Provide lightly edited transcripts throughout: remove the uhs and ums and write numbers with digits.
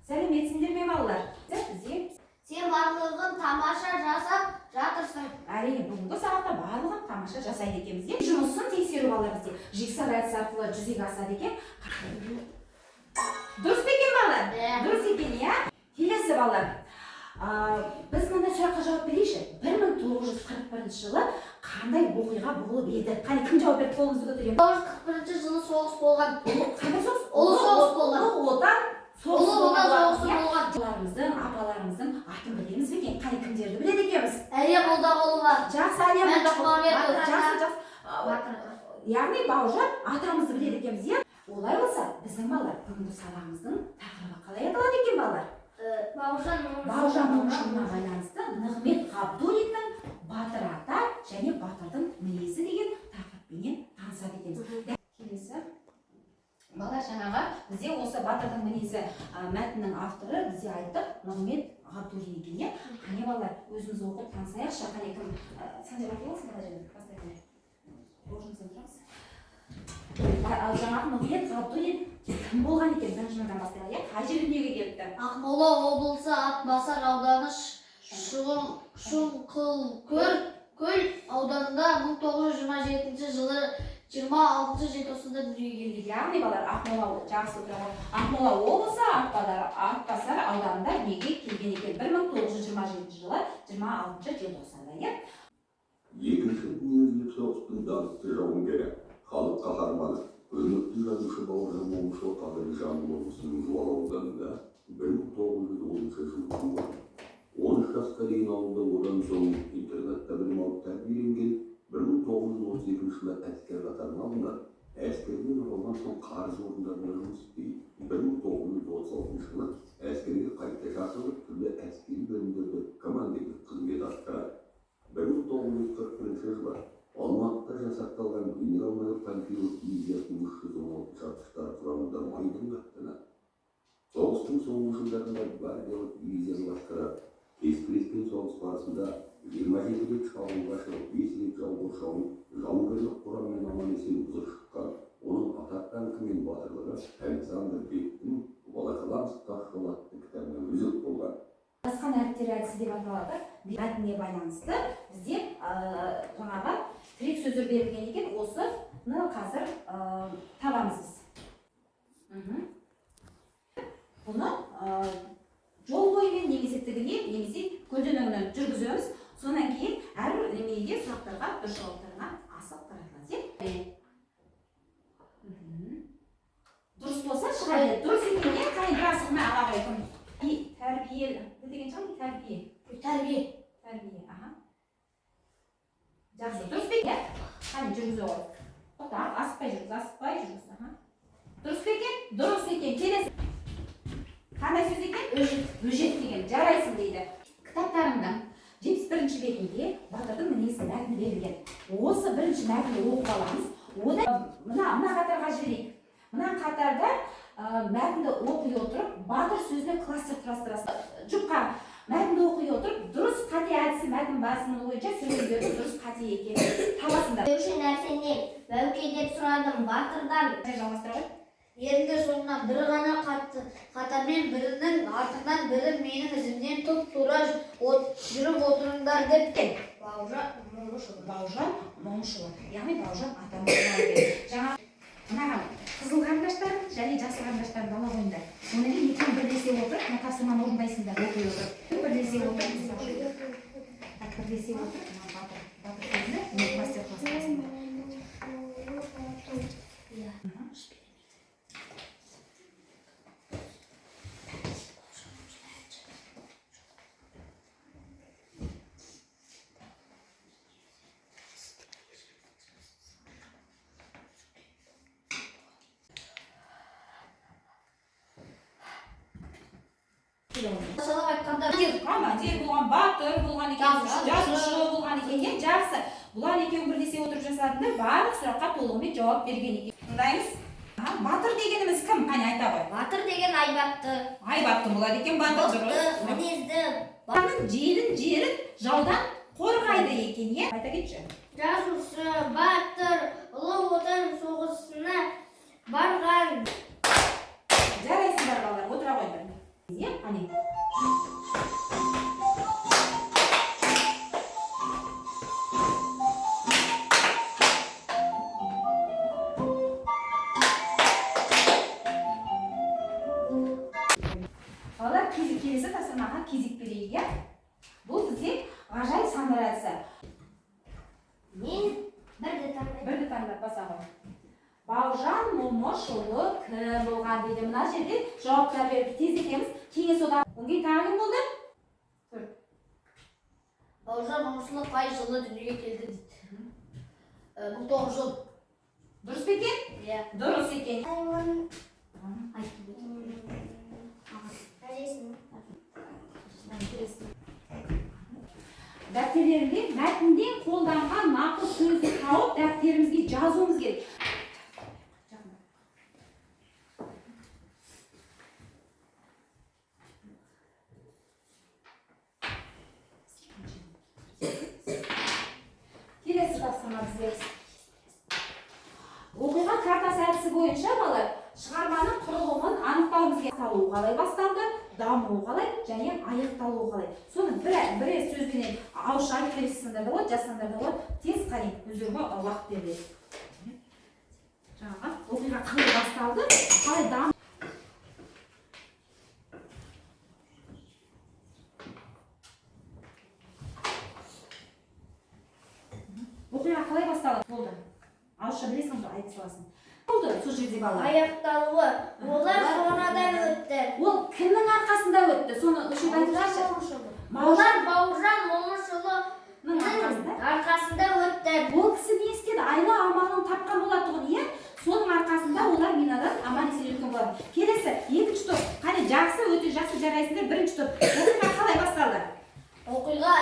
Сәлеметсіңдер ме балалар? Сен барлығын тамаша жасап жатырсың. Әрине, бүгінгі сабақта барлығын тамаша жасайды екенбіз. Жұмысын тексеру балалар бізде жексенбі әдісі арқылы жүзеге асады екен. Дұрыс па екен балалар? Дұрыс екен, иә? Келесі балалар. Біз мынандай сұраққа жауап берейікші. 1941 жылы қандай оқиға болып еді? Қане, кім жауап берді? Қолыңызды көтерейін. 1941 жылы соғыс болған. Қандай соғыс? Ұлы соғыс болған. Ұлы отан соғысы болған. болған. Апаларымыздың атын білеміз бе екен? Қане, кімдерді біледі екенбіз? Әлия Молдағұлова. Жақсы, Әлия Молдағұлова. Жақсы. Яғни Бауыржан атамызды біледі екенбіз, иә? Олай болса, біздің балалар бүгінгі сабағымыздың тақырыбы қалай аталады екен балалар? Бауыржан момышұлына байланысты Нығмет Ғабдуллиннің батыр ата және батырдың мінезі деген тақырыппенен танысады екенбіз. Келесі балалар, жаңағы бізде осы батырдың мінезі мәтіннің авторы бізде айттық Нығмет Ғабдуллин екен, иә? Қане балалар, өзіміз оқып танысайықшы. Қане, кім? Сендер оқи аласың ба жерде? Бастайды. Орныңыздан тұрасыз. Жаңағы Нығмет Ғабдуллин кім болған екен? Біріншіден бастайық, иә? Қай жерден дүниеге келіпті? Ақмола облысы Атбасар ауданы Шұңқылкөл ауданында 1927 жылы 26 желтоқсанда дүниеге келген. Яғни балалар, Ақмола облысы Атбасар ауданында дүниеге келген екен. 1927 жылы 26 желтоқсанда, иә? Екінші дүниежүзілік соғыстың даңқты жауынгері, халық қаһарманы, көрнекті жазушы Бауыржан момышұлы қазіргі жамбыл облысының Жуалы ауданында 1910 жылы туған. 13 жасқа дейін ауылда, одан соң интернатта білім алып тәрбиеленген. 1932 жылы әскер қатарына алынған. Әскерден оралған соң қарыз орындарында жұмыс істейді. 1936 жылы әскерге қайта шақырылып, түрлі әскери бөлімдерде командирлік қызмет атқарады. 1941 жылы Алматыда жасақталған генерал-майор Панфилов дивизиясының 316 атқыштар құрамында майдан қаттанады. Соғыстың соңғы жылдарында гвардиялық дивизияны басқарады. Кескілескен соғыс барысында 27 рет шабуылға шығып, 5 рет жау қоршауын жауынгерлік құраммен аман есен бұзып шыққан. Оның атақ даңқы мен батырлығы Александр Бектің «Волоколамск тасжолы» атты кітабына өзек болған. Басқан әріптер әдісі деп аталады. Мәтініне байланысты бізде жаңағы тірек сөздер берілген екен. Осыны қазір табамыз біз. Бұны жол бойымен немесе тігіне, немесе көлденеңінен жүргіземіз. Сонан кейін әрбір немеге сұрақтарға, бір жауаптарына асып таратылады. Дұрыс болса шығады. Дұрыс екен, қайын расығына аға қойдым. Тәрбие деген шығын, тәрбие. Жақсы, дұрыс па екен? Қане, жүргізу ғой. Тоқтап, асықпай жүргіз. Дұрыс па екен? Дұрыс екен. Келесі. Қандай сөз екен? Өжет деген, жарайсың дейді. Кітаптарымның 71-ші бетінде батырдың мінезі мәтіні берілген. Осы бірінші мәтінді оқып аламыз. Одан мына қатарға жіберейік. Мына қатарда мәтінді оқи отырып, батыр сөзіне кластер құрастырасыз. Жұпқа мәтінді оқи отырып, дұрыс қате әдісі мәтін басының бойынша сөйлемдерді дұрыс қате екенін табасыңдар. Деуші нәрсе не? Бәуке деп сұрадым батырдан. Жалғастыра ғой. Ерінді соңынан бір ғана қатармен бірінің артынан бірі менің ізімнен тұп-тура жүріп отырыңдар деп. Бауыржан момышұлы. Яғни Бауыржан атамыз. Жаңа мына қызыл қарындаштар және жасыл қарындаштарын дала қойыңдар. Содан кейін екеуін бірлесе отырып, мына тапсырманы орындайсыңдар, оқи отырып. Бірлесе отырып, батыр сөзіне кластер құрастырасыңдар. Шалап айтқанда Командир болған, батыр болған екен, жазушы болған екен, жақсы. Бұлар екеуін бірлесе отырып жасадыңдар, барлық сұраққа толығымен жауап берген екен. Тыңдаймыз. Батыр дегеніміз кім? Қане айта ғой. батыр деген айбатты. Айбатты болады екен, батыр дұрыс. Мінезді. Батырдың жерін жаудан қорғайды екен, е? Айта кетші. Жазушы, батыр, ұлы отан соғысына барған. Жарайсыңдар балалар, отыра қойыңдар. Қане. Балалар, келесі тапсырмаға кезек берейік, иә? Бұл бізде ғажайып сандар әдісі. Мен бірді таңдап басамын. Бауыржан Момышұлы кім болған дейді. Мына жерде жауаптар беріп тездетеміз. Кеңес одағы. Оңгей тағы кім болды? Бауыржан Момышұлы қай жылы дүниеге келді дейді. 1900 жыл. Дұрыс па екен? Иә. Дұрыс екен. Дәптерlerінде мәтінде қолданған нақыл сөзді тауып дәптерімізге жазуымыз керек. Келесі тапсырма бізге. Оқиға картасы әдісі бойынша балалар шығарманың құрылымын анықтауымыз керек. Салу қалай басталды, дамуы қалай және аяқталуы қалай. Соны бірі сөзбенен ауызша айтып бересіздер болады, жазсаңдар да болады. Тез қарай, өздеріңе уақыт береді. Жаңағы оқиға қалай басталды, қалай дамды. Оқиға қалай басталды? Болды. Ауызша білесің бе, айта саласың. Болды, сол жерде балалар. Аяқталуы. Олар сонадан өтті. Ол кімнің арқасында өтті? Соны үшін айтыңызшы. Олар Бауыржан Момышұлының арқасында өтті. Ол кісі не істеді? Айла амалын тапқан болады тұғын, иә? Соның арқасында олар минадан аман есен өткен болады. Келесі, екінші топ. Қане, жақсы, өте жақсы жарайсыңдар. Бірінші топ. Оқиға қалай басталды? Оқиға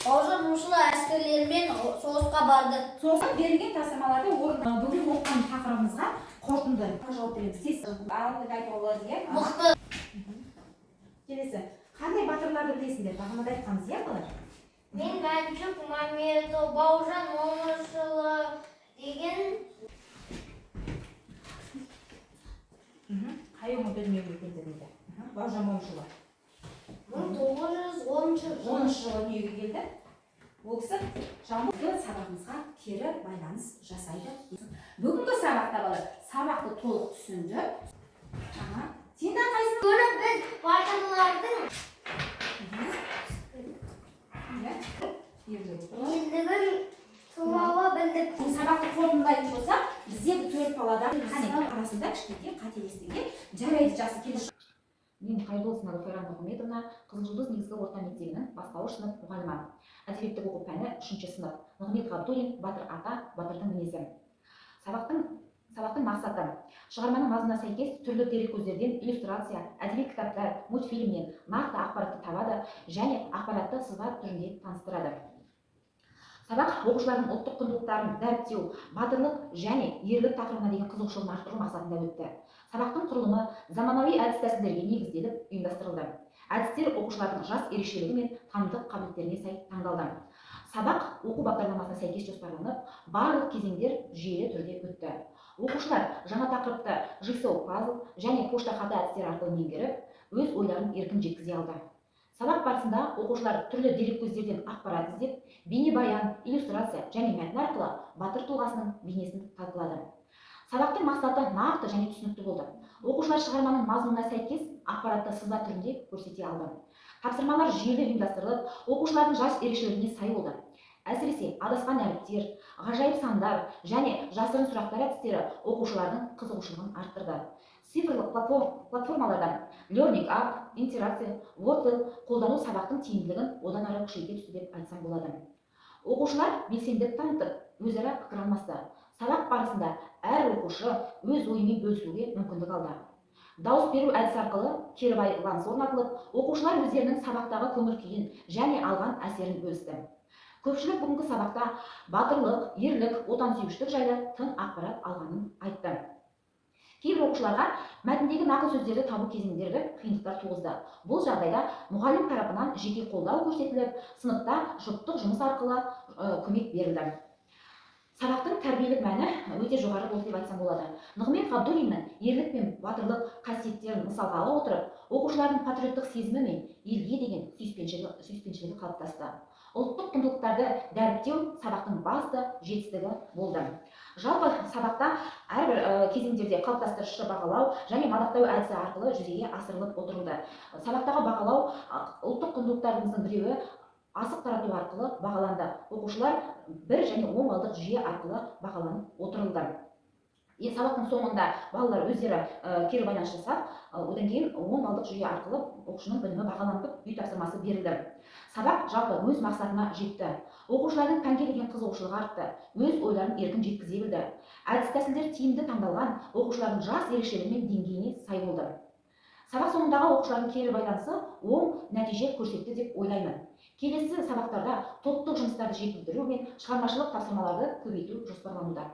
Бауыржан Момышұлы әскерлермен соғысқа барды. Соғысқа берілген тапсырмаларды бүгін оқыған тақырыбымызға қорытынды жауап береміз. Тез алдында айтуға болады, иә? Мықты. Келесі, қандай батырларды білесіңдер? Бағанада айтқанбыз, иә, балалар? Мен Мәншүк Мәметов, Бауыржан Момышұлы деген қай өңір дүниеге келді дейді? Бауыржан Момышұлы. 1910 жылы дүниеге келді. Ол кісі жамбылды сабағымызға кері байланыс жасайды. Бүгінгі сабақта балалар сабақты толық түсінді. Сенде қайсың? Көріп біз батырлардың ерлігін туралы білдік. Бұл сабақты қорытындылайтын болсақ, бізде 4 балада арасында кішкентай қателестіге жарайды жасы келді. Мен Қайдолсынова Файран Мұхамедовна, Қызылжұлдыз негізгі орта мектебінің бастауыш сынып мұғалімі. Әдебиеттік оқу пәні 3-ші сынып. Мұхамед Ғабдуллин, Батыр ата, батырдың мінезі. Сабақтың мақсаты. Шығарманың мазмұнына сәйкес түрлі дереккөздерден иллюстрация, әдеби кітаптар, мультфильмнен нақты ақпаратты табады және ақпаратты сызба түрінде таныстырады. Сабақ оқушылардың ұлттық құндылықтарын дәріптеу, батырлық және ерлік тақырыбына деген қызығушылығын арттыру мақсатында өтті. Сабақтың құрылымы заманауи әдіс-тәсілдерге негізделіп ұйымдастырылды. Әдістер оқушылардың жас ерекшелігі мен танымдық қабілеттеріне сай таңдалды. Сабақ оқу бағдарламасына сәйкес жоспарланып, барлық кезеңдер жүйелі түрде өтті. Оқушылар жаңа тақырыпты жигсау пазл және пошта хаты әдістері арқылы меңгеріп, өз ойларын еркін жеткізе алды. Сабақ барысында оқушылар түрлі дереккөздерден ақпарат іздеп, бейнебаян, иллюстрация және мәтін арқылы батыр тұлғасының бейнесін талқылады. Сабақтың мақсаты нақты және түсінікті болды. Оқушылар шығарманың мазмұнына сәйкес ақпаратты сызба түрінде көрсете алды. Тапсырмалар жүйелі ұйымдастырылып, оқушылардың жас ерекшелігіне сай болды. Әсіресе адасқан әріптер, ғажайып сандар және жасырын сұрақтар әдістері оқушылардың қызығушылығын арттырды. Цифрлық платформалардан Learning App, интеракция, WordL қолдану сабақтың тиімділігін одан ары күшейте түсті деп айтсам болады. Оқушылар белсенділік танытып, өзара пікір алмасты. Сабақ барысында әр оқушы өз ойымен бөлісуге мүмкіндік алды. Дауыс беру әдісі арқылы кері байланыс орнатылып, оқушылар өздерінің сабақтағы көңіл-күйін және алған әсерін бөлісті. Көпшілік бүгінгі сабақта батырлық, ерлік, отансүйгіштік жайлы тың ақпарат алғанын айтты. Кейбір оқушыларға мәтіндегі нақыл сөздерді табу кезеңдері қиындықтар туғызды. Бұл жағдайда мұғалім тарапынан жеке қолдау көрсетіліп, сыныпта жұптық жұмыс арқылы көмек берілді. Сабақтың тәрбиелік мәні өте жоғары болды деп айтсам болады. Нығымет Ғабдуллиннің ерлік пен батырлық қасиеттерін мысалға ала отырып, оқушылардың патриоттық сезімі мен елге деген сүйіспеншілігі қалыптасты. Ұлттық құндылықтарды дәріптеу сабақтың басты жетістігі болды. Жалпы сабақта әрбір кезеңдерде қалыптастырушы бағалау және мадақтау әдісі арқылы жүзеге асырылып отырылды. Сабақтағы бағалау ұлттық құндылықтарымыздың біреуі асық тарату арқылы бағаланды. Оқушылар 1 және 10 балдық жүйе арқылы бағаланып отырылды. Сабақтың соңында балалар өздері кері байланыс жасап, одан кейін 10 балдық жүйе арқылы оқушының білімі бағаланып, үй тапсырмасы берілді. Сабақ жалпы өз мақсатына жетті. Оқушылардың пәнге деген қызығушылығы артты, өз ойларын еркін жеткізе білді. Әдіс-тәсілдер тиімді таңдалған, оқушылардың жас ерекшелігі мен деңгейіне сай болды. Сабақ соңындағы оқушылардың кері байланысы оң нәтиже көрсетті деп ойлаймын. Келесі сабақтарда топтық жұмыстарды жетілдіру мен шығармашылық тапсырмаларды көбейту жоспарлануда.